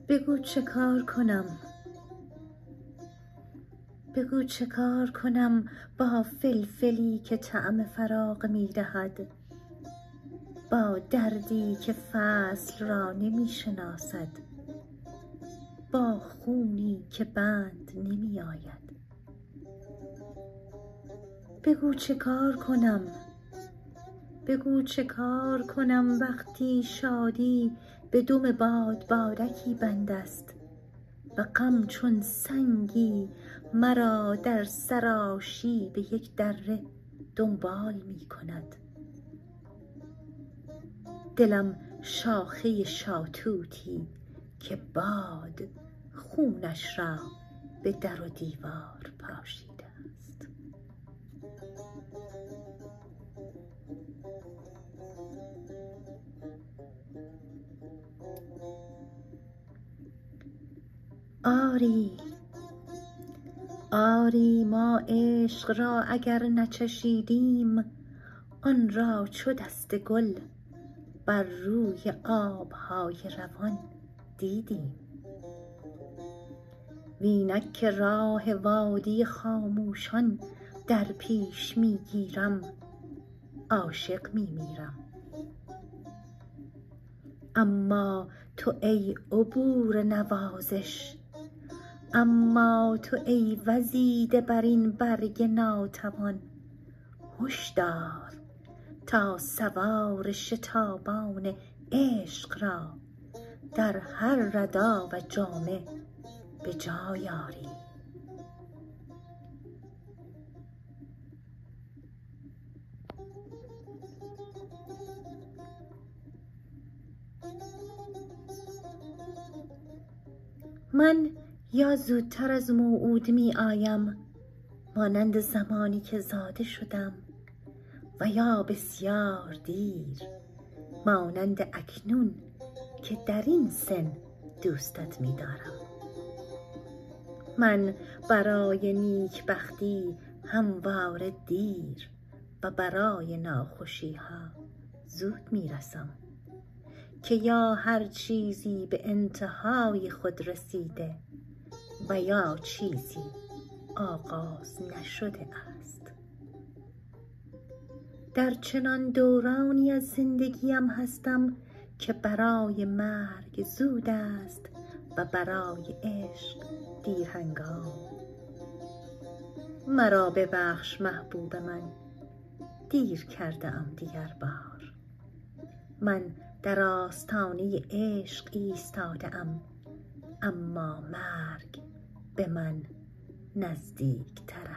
بگو چه کار کنم، بگو چه کار کنم با فلفلی که طعم فراق می دهد، با دردی که فصل را نمی شناسد، با خونی که بند نمی آید. بگو چه کار کنم، بگو چه کار کنم وقتی شادی به دم بادبادکی بند است و غم چون سنگی مرا در سراشیب یک دره دنبال می کند. دلم شاخه شاطوطی که باد خونش را به در و دیوار پاشیده است. آری آری ما عشق را اگر نچشیدیم، آن را چو دست گل بر روی آبهای روان دیدیم. وینک که راه وادی خاموشان در پیش می گیرم، عاشق می میرم. اما تو ای عبور نوازش، اما تو ای وزیده بر این برگ ناتوان، هشدار تا سوار شتابان عشق را در هر ردا و جامه به جای آری. من یا زودتر از موعود می آیم مانند زمانی که زاده شدم، و یا بسیار دیر مانند اکنون که در این سن دوستت می دارم. من برای نیکبختی همواره دیر و برای ناخوشی ها زود می رسم، که یا هر چیزی به انتهای خود رسیده و یا چیزی آغاز نشده است. در چنان دورانی از زندگیم هستم که برای مرگ زود است و برای عشق دیرهنگام. مرا ببخش محبوب من، دیر کرده ام دیگر بار. من در آستانه عشق ایستاده ام، اما مرگ به من نزدیک تر